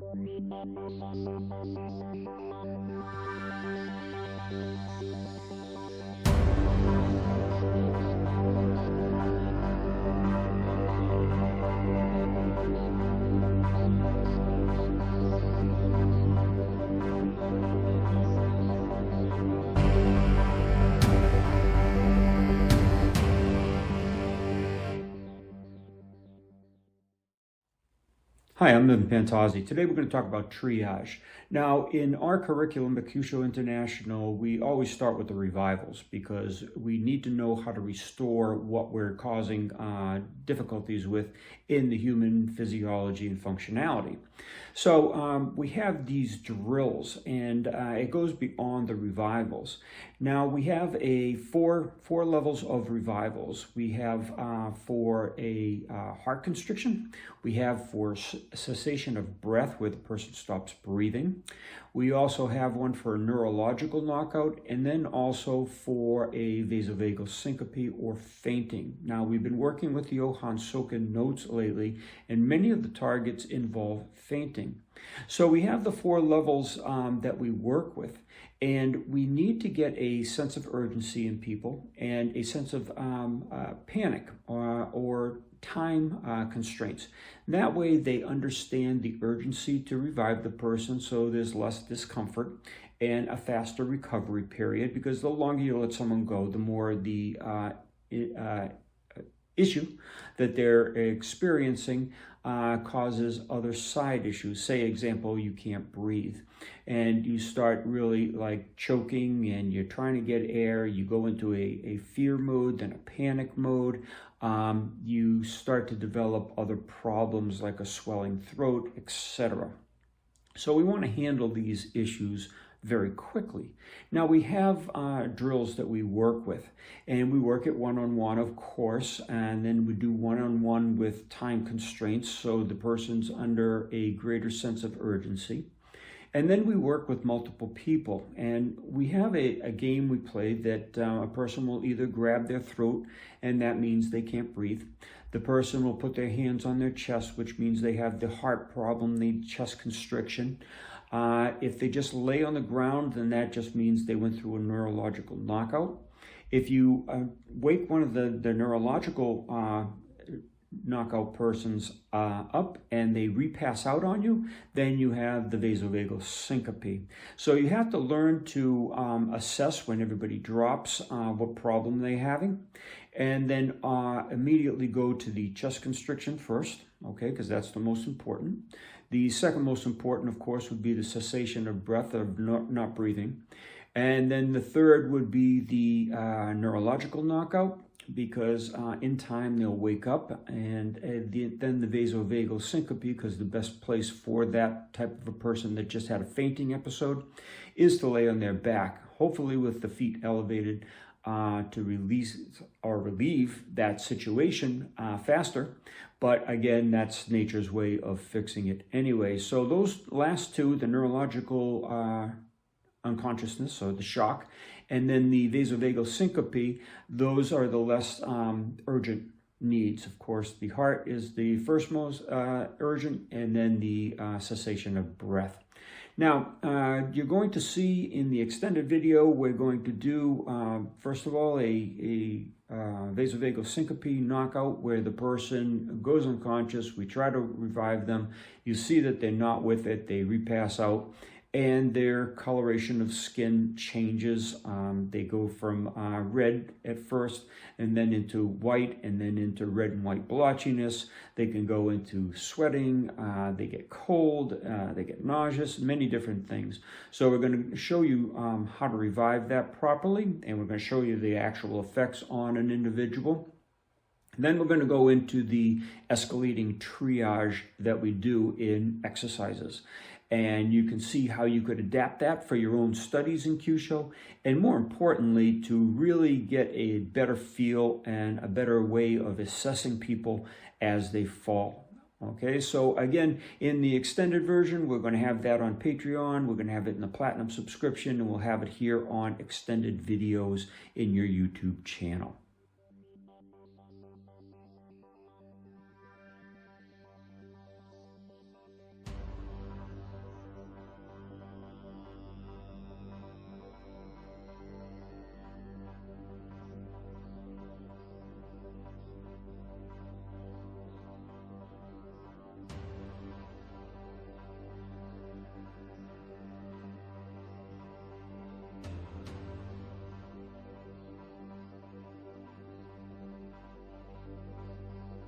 Hi, I'm Pantazi. Today we're going to talk about triage. Now, in our curriculum at Kyusho International, we always start with the revivals because we need to know how to restore what we're causing difficulties with in the human physiology and functionality. So we have these drills, and it goes beyond the revivals. Now, we have four levels of revivals. We have for a heart constriction. We have for cessation of breath where the person stops breathing. We also have one for a neurological knockout, and then also for a vasovagal syncope or fainting. Now, we've been working with the Johann Soken notes lately, and many of the targets involve fainting. So we have the four levels that we work with, and we need to get a sense of urgency in people and a sense of panic or time constraints. That way they understand the urgency to revive the person, so there's less discomfort and a faster recovery period, because the longer you let someone go, the more the issue that they're experiencing causes other side issues. Say, example, you can't breathe and you start really like choking and you're trying to get air. You go into a fear mode, then a panic mode. You start to develop other problems like a swelling throat, etc. So we want to handle these issues very quickly. Now, we have drills that we work with, and we work it one-on-one, of course, and then we do one-on-one with time constraints, so the person's under a greater sense of urgency. And then we work with multiple people, and we have a game we play that a person will either grab their throat, and that means they can't breathe. The person will put their hands on their chest, which means they have the heart problem, the chest constriction. If they just lay on the ground, then that just means they went through a neurological knockout. If you wake one of the neurological knockout persons up and they repass out on you, then you have the vasovagal syncope. So you have to learn to assess when everybody drops what problem they're having, and then immediately go to the chest constriction first, okay, because that's the most important. The second most important, of course, would be the cessation of breath, of not breathing. And then the third would be the neurological knockout, because in time they'll wake up, and then the vasovagal syncope, because the best place for that type of a person that just had a fainting episode is to lay on their back, hopefully with the feet elevated to release or relieve that situation faster. But again, that's nature's way of fixing it anyway. So those last two, the neurological unconsciousness or the shock, and then the vasovagal syncope, those are the less urgent needs. Of course, the heart is the first most urgent, and then the cessation of breath. Now, you're going to see in the extended video, we're going to do, first of all, a vasovagal syncope knockout where the person goes unconscious. We try to revive them. You see that they're not with it. They repass out, and their coloration of skin changes. They go from red at first, and then into white, and then into red and white blotchiness. They can go into sweating, they get cold, they get nauseous, many different things. So we're going to show you how to revive that properly, and we're going to show you the actual effects on an individual. And then we're going to go into the escalating triage that we do in exercises. And you can see how you could adapt that for your own studies in Kyusho, and more importantly, to really get a better feel and a better way of assessing people as they fall. Okay, so again, in the extended version, we're going to have that on Patreon, we're going to have it in the Platinum subscription, and we'll have it here on extended videos in your YouTube channel.